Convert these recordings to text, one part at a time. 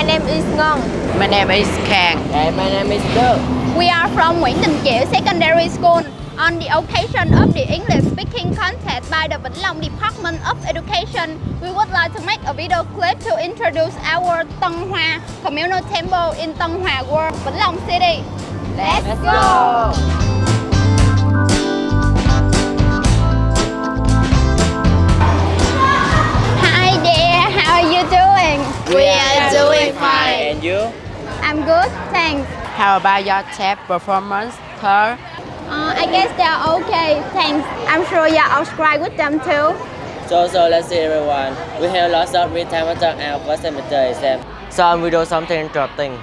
My name is Ngon. My name is Kang. And my name is Doug. We are from Nguyễn Đình Chiểu Secondary School. On the occasion of the English speaking contest by the Vĩnh Long Department of Education, we would like to make a video clip to introduce our Tân Hoa Communal Temple in Tân Hoa World, Vĩnh Long City. Let's go! Hi there, how are you doing? We are doing fine. And you? I'm good, thanks. How about your tap performance, Thơ? I guess they're okay, thanks. I'm sure you're outscribed with them too. So let's see everyone. We have lots of free time after our first semester exam. So we do something interesting.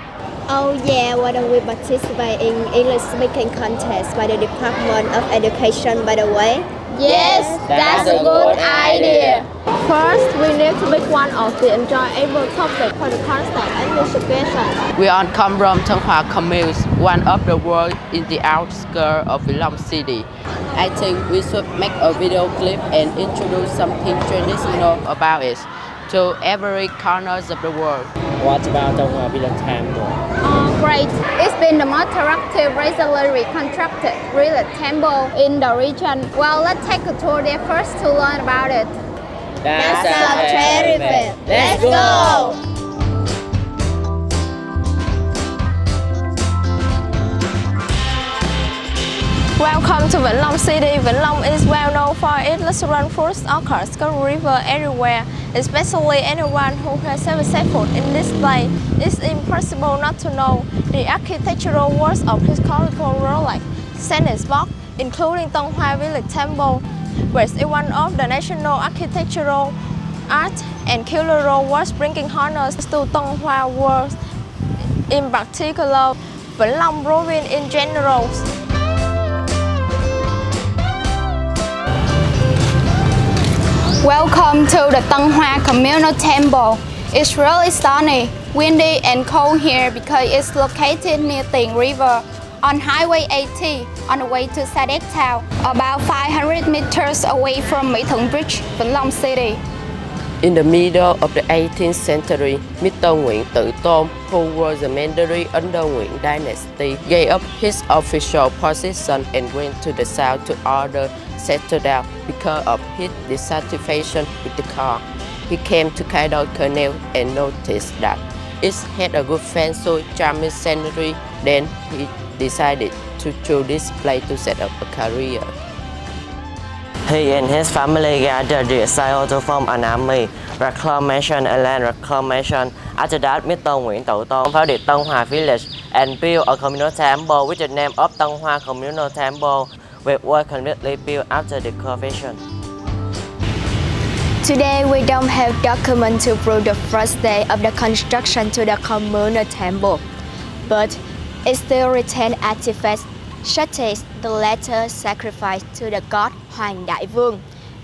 Oh yeah, why don't we participate in English speaking contest by the Department of Education, by the way? Yes, that's a good idea. First, we need to pick one of the enjoyable topics for the constant English education. We all come from Tân Hoa Commune, one of the world in the outskirts of Vĩnh Long City. I think we should make a video clip and introduce something traditional about it to every corner of the world. What about Tân Hoa Village Temple? Great. It's been the most attractive, recently reconstructed village temple in the region. Well, let's take a tour there first to learn about it. That's terrific. Let's go! Welcome to Vĩnh Long City. Vĩnh Long is well known for its restaurant foods, orchards, river everywhere, especially anyone who has ever set foot in this place. It's impossible not to know the architectural works of historical roads like Sandesburg, including Tân Hoa Village Temple, which is one of the national architectural, art and cultural works bringing honors to Tân Hoa World in particular, Vĩnh Long province in general. Welcome to the Tân Hoa Communal Temple. It's really sunny, windy and cold here because it's located near Tiền River on Highway 80 on the way to Sa Đéc Town, about 500 meters away from Mỹ Thuận Bridge, Vĩnh Long City. In the middle of the 18th century, Mr. Nguyễn Tự Tôn, who was the Mandarin under Nguyễn Dynasty, gave up his official position and went to the south to order settle down because of his dissatisfaction with the car. He came to Cairo Canal and noticed that it had a good fancy, charming scenery. Then he decided to choose this place to set up a career. He and his family gathered the soil to form an army, reclamation and land reclamation. After that, Mr. Nguyễn Tự Tôn founded Tân Hoa Village and built a communal temple with the name of Tân Hoa Communal Temple, which was completely built after the conversion. Today we don't have documents to prove the first day of the construction to the communal temple, but it still retains artifacts such as the letter sacrificed to the god Hoàng Đại Vương,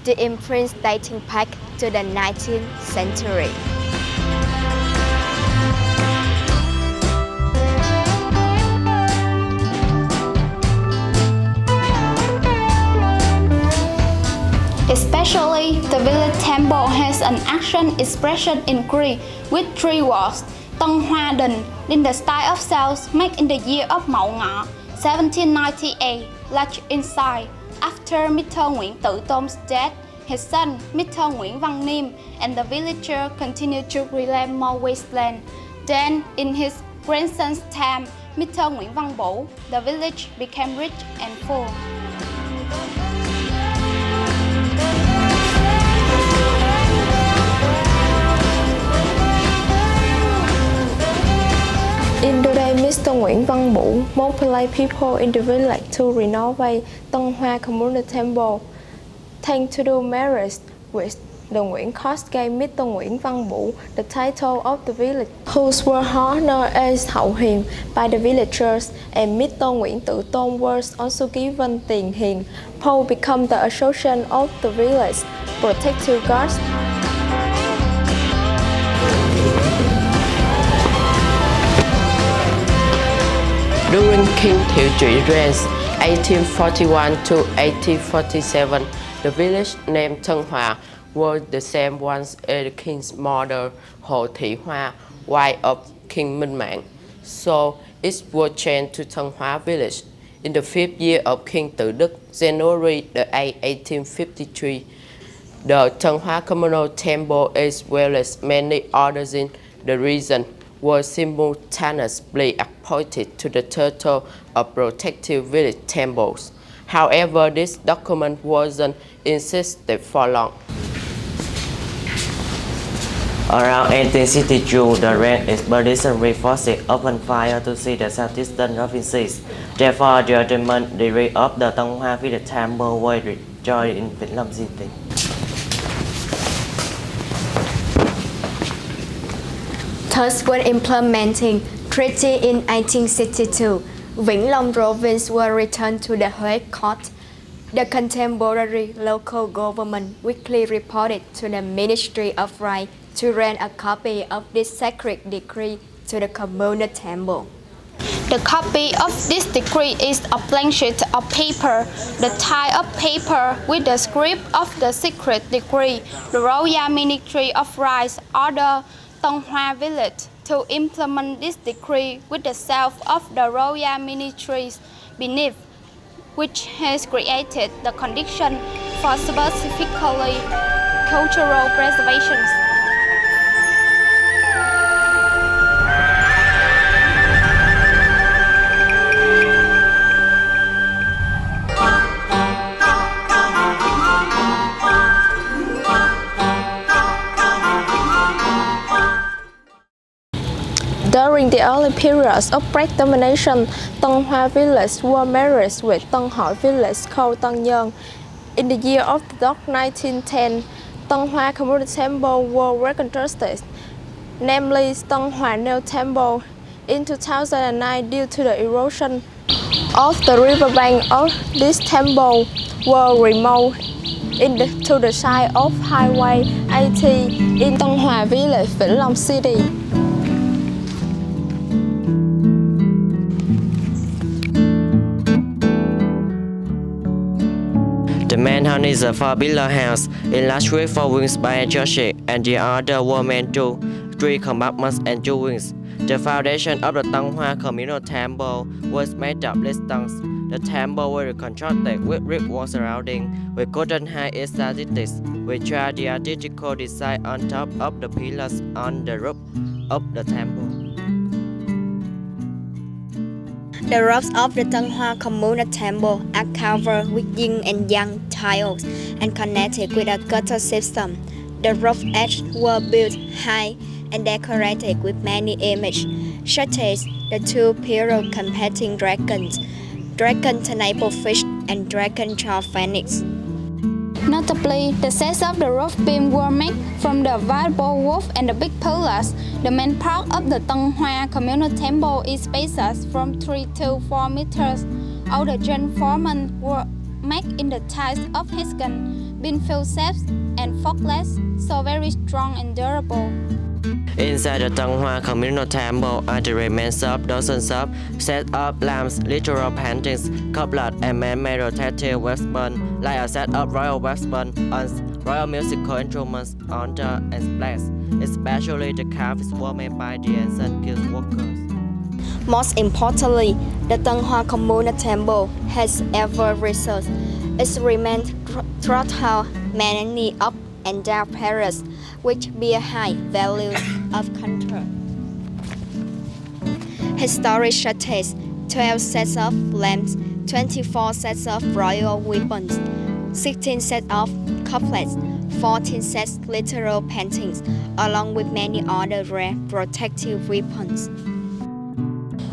the imprints dating back to the 19th century. Especially, the village temple has an action expression in Greek with 3 words, Tân Hoa Đình, in the style of cells made in the year of Mậu Ngọ, 1798, large in size. After Mr. Nguyễn Tự Tôn death, his son, Mr. Nguyễn Văn Niêm, and the villager continued to reclaim more wasteland. Then, in his grandson's time, Mr. Nguyễn Văn Bửu, the village became rich and full. In the day, Mr. Nguyễn Văn Bửu mobilized people in the village to renovate Tân Hoa Communal Temple. Thanks to the marriage which the Nguyễn court gave Mr. Nguyễn Văn Bửu the title of the village, whose were honored as Hậu Hiền by the villagers, and Mr. Nguyễn Tự Tôn was also given Tiền Hiền. Paul became the association of the village, protective gods. During King Thiệu Trị reign, 1841 to 1847, the village named Tân Hoa was the same once as the king's mother, Hồ Thị Hoa, wife of King Minh Mạng, so it was changed to Tân Hoa village. In the 5th year of King Tự Đức, January the 8th, 1853, the Tân Hoa Communal Temple, as well as many others in the region, were simultaneously appointed to the total of protective village temples. However, this document wasn't insisted for long. Around 1862, the Red Expeditionary Forces opened fire to see the southeastern provinces. Therefore, the ultimate degree of the Tân Hoa Village Temple was destroyed in Vĩnh Long City. Thus, when implementing treaty in 1862, Vĩnh Long province were returned to the Huế court. The contemporary local government weekly reported to the Ministry of Right to rent a copy of this sacred decree to the communal temple. The copy of this decree is a blank sheet of paper, the type of paper with the script of the secret decree. The Royal Ministry of Rights ordered Tân Hoa village to implement this decree with the self of the Royal Ministries beneath, which has created the condition for specifically cultural preservation. During the early periods of Black domination, Tân Hoa village were married with Tân Hội village called Tân Nhân. In the year of the dog 1910, Tân Hoa Community Temple were reconstructed, namely Tân Hoa New Temple, in 2009 due to the erosion of the riverbank of this temple were removed to the side of Highway 80 in Tân Hoa village, Vĩnh Long City. The main house is a four-pillar house, enlarged with 4 wings by a church, and the other were made to 3 compartments and 2 wings. The foundation of the Tân Hoa Communal Temple was made of red stones. The temple was reconstructed with brick walls surrounding, with golden height statistics, which are the artistical design on top of the pillars on the roof of the temple. The roofs of the Tân Hoa Communal Temple are covered with yin and yang tiles and connected with a gutter system. The roof edges were built high and decorated with many images, such as the 2 period competing dragons, dragon tanaple-fish and dragon child phoenix. Notably, the sets of the roof beam were made from the variable roof and the big pillars. The main part of the Tân Hoa Communal Temple is spaced from 3 to 4 meters. All the joint formants were made in the types of hexagon, bean-filled shapes, and forkless, so very strong and durable. Inside the Tân Hoa Communal Temple are the remains of dozens of set of lamps, literal paintings, couplets, and man-made rotating weapons, like a set of royal weapons on royal musical instruments, altar, and splash. Especially the carvings were made by the ancient guild workers. Most importantly, the Tân Hoa Communal Temple has ever researched its remains throughout many up and down periods, which bear high values of contrast. Historic churches, 12 sets of lamps, 24 sets of royal weapons, 16 sets of couplets, 14 sets literal paintings, along with many other rare protective weapons.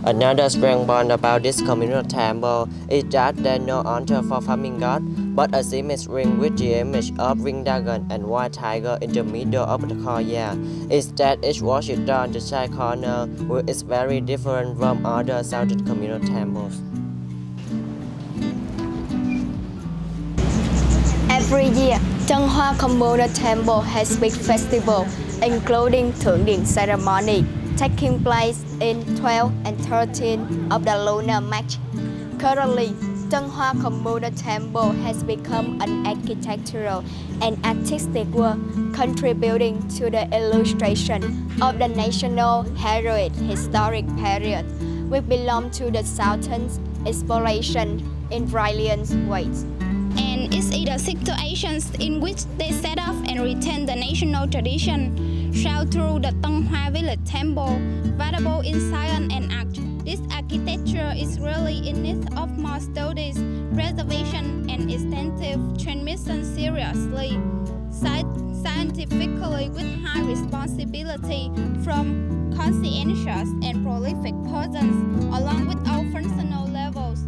Another strong point about this communal temple is that there is no altar for farming god, but a cement ring with the image of ring dragon and white tiger in the middle of the courtyard. Instead, each worship on the side corner, which is very different from other southern communal temples. Every year, Tân Hoa Communal Temple has big festival, including Thượng Điện ceremony, taking place in 12 and 13 of the lunar month. Currently, Tanghua Communal Temple has become an architectural and artistic work contributing to the illustration of the national heroic historic period, which belong to the Southern's exploration in brilliant ways. And it's either situations in which they set off and retain the national tradition, shown through the Tanghua Village Temple, valuable in science and art. This architecture is really in need of more studies, preservation, and extensive transmission seriously, scientifically with high responsibility from conscientious and prolific persons, along with all functional levels.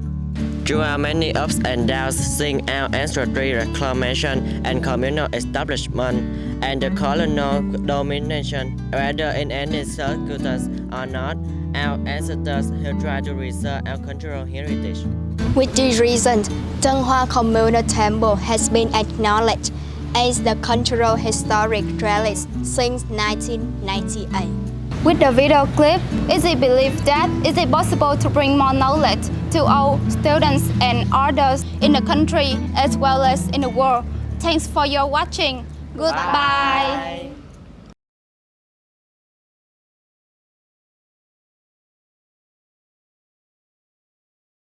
Throughout many ups and downs, seeing our ancestry reclamation and communal establishment, and the colonial domination, whether in any circumstance or not, our ancestors have tried to preserve our cultural heritage. With this reason, Tanghua Communal Temple has been acknowledged as the cultural historic relic since 1998. With the video clip, it is believed that it is possible to bring more knowledge to all students and others in the country as well as in the world. Thanks for your watching. Goodbye.